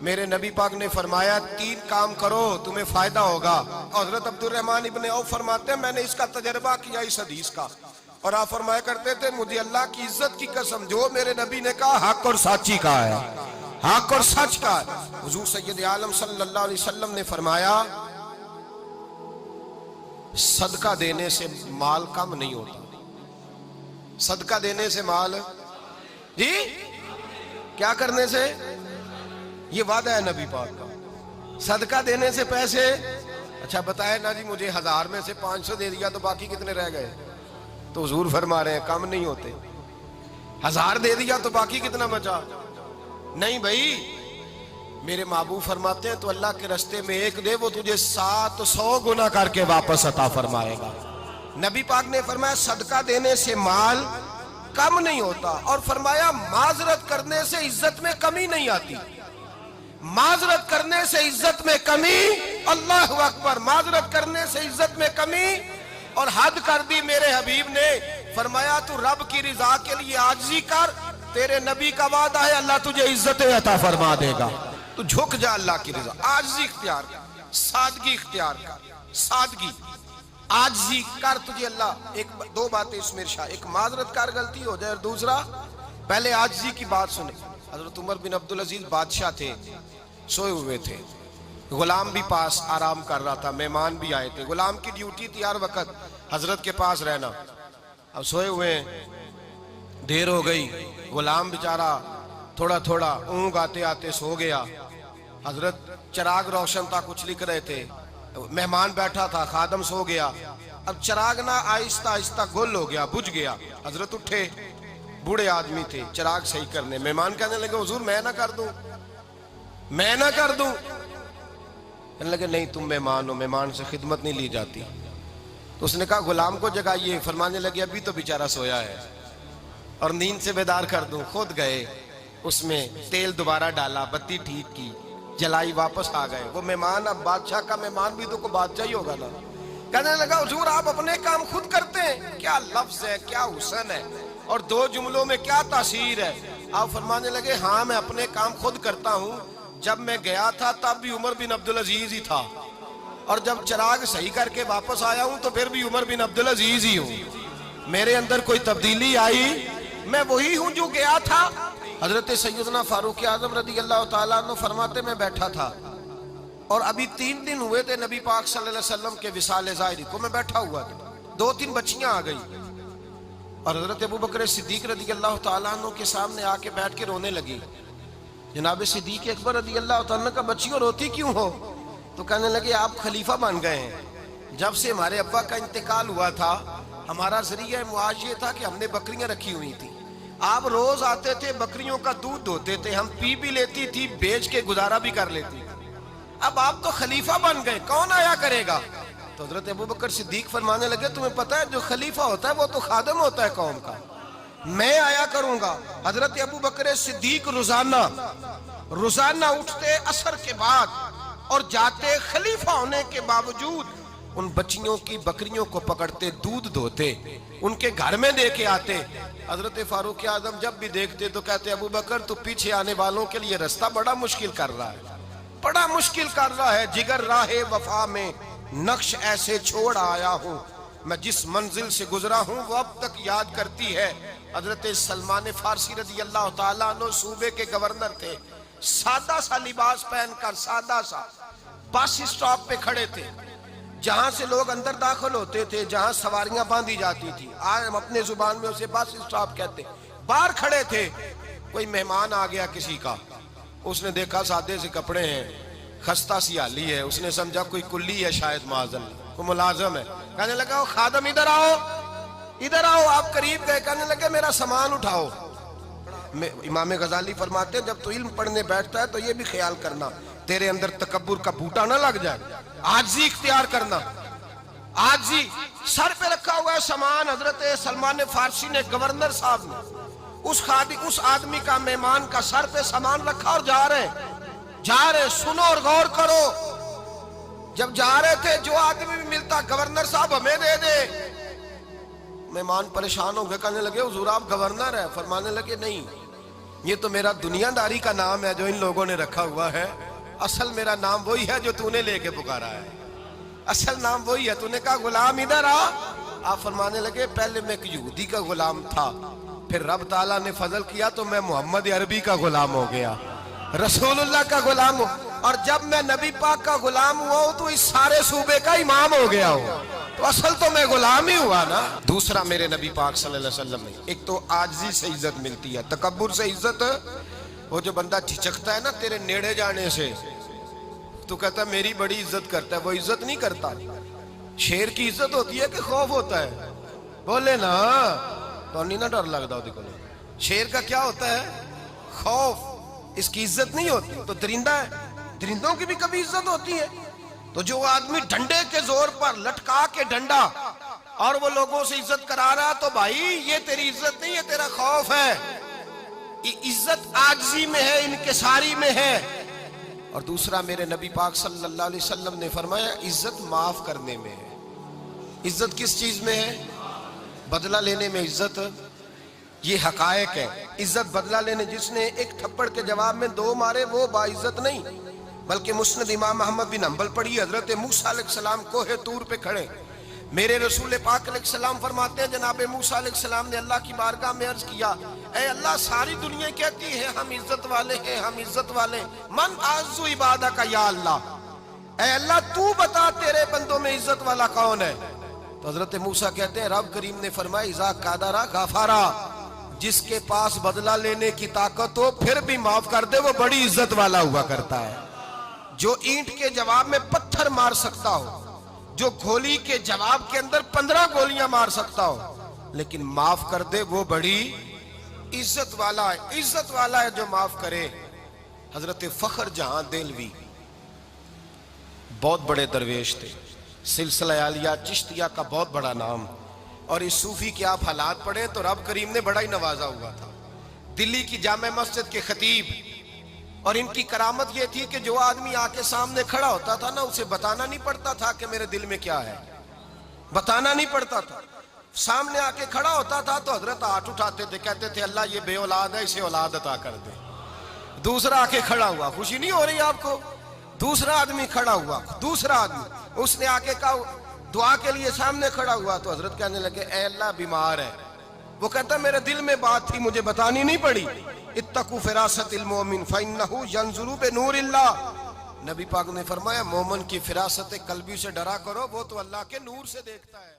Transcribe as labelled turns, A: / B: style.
A: میرے نبی پاک نے فرمایا 3 کام کرو تمہیں فائدہ ہوگا. حضرت عبد الرحمن ابن عوف فرماتے ہیں میں نے اس کا تجربہ کیا اس حدیث کا, اور آپ فرمایا کرتے تھے مجھے اللہ کی عزت کی قسم جو میرے نبی نے کہا حق اور سچی کہا ہے, حق اور سچ کا ہے. حضور سید عالم صلی اللہ علیہ وسلم نے فرمایا صدقہ دینے سے مال کم نہیں ہوتا. صدقہ دینے سے مال جی کیا کرنے سے, یہ وعدہ ہے نبی پاک کا. صدقہ دینے سے پیسے, اچھا بتائے نا جی مجھے 1000 میں سے 500 دے دیا تو باقی کتنے رہ گئے, تو حضور فرما رہے ہیں کم نہیں ہوتے. 1000 دے دیا تو باقی کتنا بچا, نہیں بھائی. میرے محبوب فرماتے ہیں تو اللہ کے رستے میں 1 دے وہ تجھے 700 گنا کر کے واپس عطا فرمائے گا. نبی پاک نے فرمایا صدقہ دینے سے مال کم نہیں ہوتا, اور فرمایا معذرت کرنے سے عزت میں کمی نہیں آتی. معذرت کرنے سے عزت میں کمی, اللہ اکبر, معذرت کرنے سے عزت میں کمی. اور حد کر دی میرے حبیب نے, فرمایا تو رب کی رضا کے لیے عاجزی کر, تیرے نبی کا وعدہ ہے اللہ تجھے عزت عطا فرما دے گا. تو جھک جا اللہ کی رضا, عاجزی اختیار کر, سادگی اختیار کر, سادگی عاجزی کر, تجھے اللہ. 2 باتیں اس میں ارشاد, ایک معذرت کر غلطی ہو جائے, اور دوسرا پہلے عاجزی کی بات سنے. حضرت عمر بن عبدالعزیز بادشاہ تھے, سوئے ہوئے تھے, غلام بھی پاس آرام کر رہا تھا, مہمان بھی آئے تھے. غلام کی ڈیوٹی تھی ہر وقت حضرت کے پاس رہنا. اب سوئے ہوئے ہیں, دیر ہو گئی, غلام بیچارہ تھوڑا تھوڑا اونگ آتے آتے سو گیا. حضرت چراغ روشن تھا, کچھ لکھ رہے تھے, مہمان بیٹھا تھا, خادم سو گیا. اب چراغ نہ آہستہ آہستہ گل ہو گیا, بجھ گیا. حضرت اٹھے, بوڑھے آدمی تھے, چراغ صحیح کرنے. مہمان کہنے لگے حضور میں نہ کر دوں, میں نہ کر دوں. کہنے لگے نہیں تم مہمان ہو, مہمان سے خدمت نہیں لی جاتی. تو اس نے کہا غلام کو جگائیے. فرمانے لگے ابھی تو بیچارہ سویا ہے اور نیند سے بیدار کر دوں. خود گئے, اس میں تیل دوبارہ ڈالا, بتی ٹھیک کی, جلائی, واپس آ گئے. وہ مہمان, اب بادشاہ کا مہمان بھی تو کوئی بادشاہ ہی ہوگا نا. کہنے لگا حضور آپ اپنے کام خود کرتے ہیں, کیا لفظ ہے, کیا حسن ہے, اور 2 جملوں میں کیا تاثیر ہے. آپ فرمانے لگے ہاں میں اپنے کام خود کرتا ہوں. جب میں گیا تھا تب بھی عمر بن عبدالعزیز ہی تھا, اور جب چراغ صحیح کر کے واپس آیا ہوں تو پھر بھی عمر بن عبدالعزیز ہی ہوں. میرے اندر کوئی تبدیلی آئی, میں وہی ہوں جو گیا تھا. حضرت سیدنا فاروق اعظم رضی اللہ تعالیٰ عنہ فرماتے میں بیٹھا تھا, اور ابھی 3 دن ہوئے تھے نبی پاک صلی اللہ علیہ وسلم کے وصال ظاہری کو. میں بیٹھا ہوا تھا, 2-3 بچیاں آ گئی, اور حضرت ابو بکر صدیق رضی اللہ تعالیٰ عنہ کے سامنے آ کے بیٹھ کے رونے لگی. جناب صدیق اکبر رضی اللہ تعالیٰ عنہ کا بچیوں روتی کیوں ہو؟ تو کہنے لگے آپ خلیفہ بن گئے ہیں. جب سے ہمارے ابا کا انتقال ہوا تھا ہمارا ذریعہ معاش یہ تھا کہ ہم نے بکریاں رکھی ہوئی تھی. آپ روز آتے تھے, بکریوں کا دودھ دھوتے تھے, ہم پی بھی لیتی تھی, بیچ کے گزارا بھی کر لیتی. اب آپ تو خلیفہ بن گئے, کون آیا کرے گا؟ تو حضرت ابو بکر صدیق فرمانے لگے تمہیں پتہ ہے جو خلیفہ ہوتا ہے وہ تو خادم ہوتا ہے قوم کا, میں آیا کروں گا. حضرت ابو بکر صدیق روزانہ اٹھتے عصر کے بعد اور جاتے, خلیفہ ہونے کے باوجود ان بچیوں کی بکریوں کو پکڑتے, دودھ دھوتے, ان کے گھر میں دے کے آتے. حضرت فاروق اعظم جب بھی دیکھتے تو کہتے ابو بکر تو پیچھے آنے والوں کے لیے راستہ بڑا مشکل کر رہا ہے, بڑا مشکل کر رہا ہے. جگر راہ وفا میں نقش ایسے چھوڑ آیا ہوں, میں جس منزل سے گزرا ہوں وہ اب تک یاد کرتی ہے. حضرت سلمان فارسی رضی اللہ تعالیٰ عنہ صوبے کے گورنر تھے, سادہ سا لباس پہن کر, سادہ سا, بس اسٹاپ پہ کھڑے تھے, جہاں سے لوگ اندر داخل ہوتے تھے, جہاں سواریاں باندھی جاتی تھی, آج ہم اپنے زبان میں اسے بس اسٹاپ کہتے. باہر کھڑے تھے, کوئی مہمان آ گیا کسی کا, اس نے دیکھا سادے سے کپڑے ہیں, خستہ سی حالی ہے, اس نے سمجھا کوئی کلی ہے شاید, معاذ اللہ کوئی ملازم ہے. کہنے لگا خادم ادھر آؤ, ادھر آؤ. آپ قریب گئے, کہنے لگے میرا سامان اٹھاؤ. امام غزالی فرماتے ہیں جب تو علم پڑھنے بیٹھتا ہے تو یہ بھی خیال کرنا تیرے اندر تکبر کا بوٹا نہ لگ جائے, عاجزی اختیار کرنا. عاجزی, سر پہ رکھا ہوا ہے سامان. حضرت سلمان فارسی نے, گورنر صاحب نے, اس آدمی کا, مہمان کا سر پہ سامان رکھا اور جا رہے. سنو اور غور کرو. جب جا رہے تھے جو آدمی بھی ملتا گورنر صاحب ہمیں دے دے. مہمان پریشان ہو گئے, کہنے لگے حضور آپ گورنر ہیں؟ فرمانے لگے نہیں, یہ تو میرا دنیا داری کا نام ہے جو ان لوگوں نے رکھا ہوا ہے، اصل میرا نام وہی ہے جو تو نے لے کے پکارا ہے، اصل نام وہی ہے۔ تو نے کہا غلام ادھر آ، آپ فرمانے لگے پہلے میں ایک یہودی کا غلام تھا، پھر رب تعالیٰ نے فضل کیا تو میں محمد عربی کا غلام ہو گیا، رسول اللہ کا غلام ہوں، اور جب میں نبی پاک کا غلام ہوا ہوں تو اس سارے صوبے کا امام ہو گیا ہوں، تو اصل تو میں غلام ہی ہوا نا۔ دوسرا میرے نبی پاک صلی اللہ علیہ وسلم نے ایک تو عاجزی سے عزت ملتی ہے، تکبر سے عزت، وہ جو بندہ جھجکتا ہے نا تیرے نیڑے جانے سے، تو کہتا ہے میری بڑی عزت کرتا ہے، وہ عزت نہیں کرتا۔ شیر کی عزت ہوتی ہے کہ خوف ہوتا ہے؟ بولے نا، تو نہیں نہ ڈر لگتا ہوتی کو۔ شیر کا کیا ہوتا ہے؟ خوف، اس کی عزت نہیں ہوتی۔ تو درندہ ہے، درندوں کی بھی کبھی عزت ہوتی ہے؟ تو جو آدمی ڈنڈے کے زور پر لٹکا کے ڈنڈا اور وہ لوگوں سے عزت کرا رہا، تو بھائی یہ تیری عزت نہیں ہے، تیرا خوف ہے۔ عزت عاجزی میں ہے، انکساری میں ہے۔ اور دوسرا میرے نبی پاک صلی اللہ علیہ وسلم نے فرمایا عزت معاف کرنے میں ہے۔ عزت کس چیز میں ہے؟ بدلہ لینے میں عزت، یہ حقائق ہے۔ عزت بدلہ لینے، جس نے ایک تھپڑ کے جواب میں 2 مارے وہ باعزت نہیں، بلکہ مسند امام احمد بن حنبل پڑھی، حضرت موسیٰ علیہ السلام کوہ طور پہ کھڑے، میرے رسول پاک علیہ السلام فرماتے ہیں جناب موسیٰ علیہ السلام نے اللہ کی بارگاہ میں عرض کیا، اے اللہ ساری دنیا کہتی ہے ہم عزت والے ہیں، ہم عزت والے، من اعز عبادہ کا یا اللہ، اے اللہ تو بتا تیرے بندوں میں عزت والا کون ہے؟ تو حضرت موسیٰ کہتے ہیں رب کریم نے فرمایا اذا قادرا غفارا، جس کے پاس بدلہ لینے کی طاقت ہو پھر بھی معاف کر دے وہ بڑی عزت والا ہوا کرتا ہے۔ جو اینٹ کے جواب میں پتھر مار سکتا ہو، جو گولی کے جواب کے اندر 15 گولیاں مار سکتا ہو، لیکن معاف کر دے وہ بڑی عزت والا ہے۔ عزت والا ہے جو معاف کرے۔ حضرت فخر جہاں دہلوی بہت بڑے درویش تھے، سلسلہ عالیہ چشتیہ کا بہت بڑا نام، اور اس صوفی کے آپ حالات پڑھیں تو رب کریم نے بڑا ہی نوازا ہوا تھا۔ دلی کی جامع مسجد کے خطیب، اور ان کی کرامت یہ تھی کہ جو آدمی آ کے سامنے کھڑا ہوتا تھا نا اسے بتانا نہیں پڑتا تھا کہ میرے دل میں کیا ہے، بتانا نہیں پڑتا تھا۔ سامنے آ کے کھڑا ہوتا تھا تو حضرت ہاتھ اٹھاتے تھے، کہتے تھے اللہ یہ بے اولاد ہے اسے اولاد عطا کر دے۔ دوسرا آ کے کھڑا ہوا، خوشی نہیں ہو رہی آپ کو؟ دوسرا آدمی کھڑا ہوا، دوسرا آدمی، اس نے آ کے کہا دعا کے لیے سامنے کھڑا ہوا تو حضرت کہنے لگے اے اللہ بیمار ہے، وہ کہتا میرے دل میں بات تھی مجھے بتانی نہیں پڑی، اتقوا فراست المومن فإنہ ینظر بنور اللہ، نبی پاک نے فرمایا مومن کی فراست قلبی سے ڈرا کرو، وہ تو اللہ کے نور سے دیکھتا ہے۔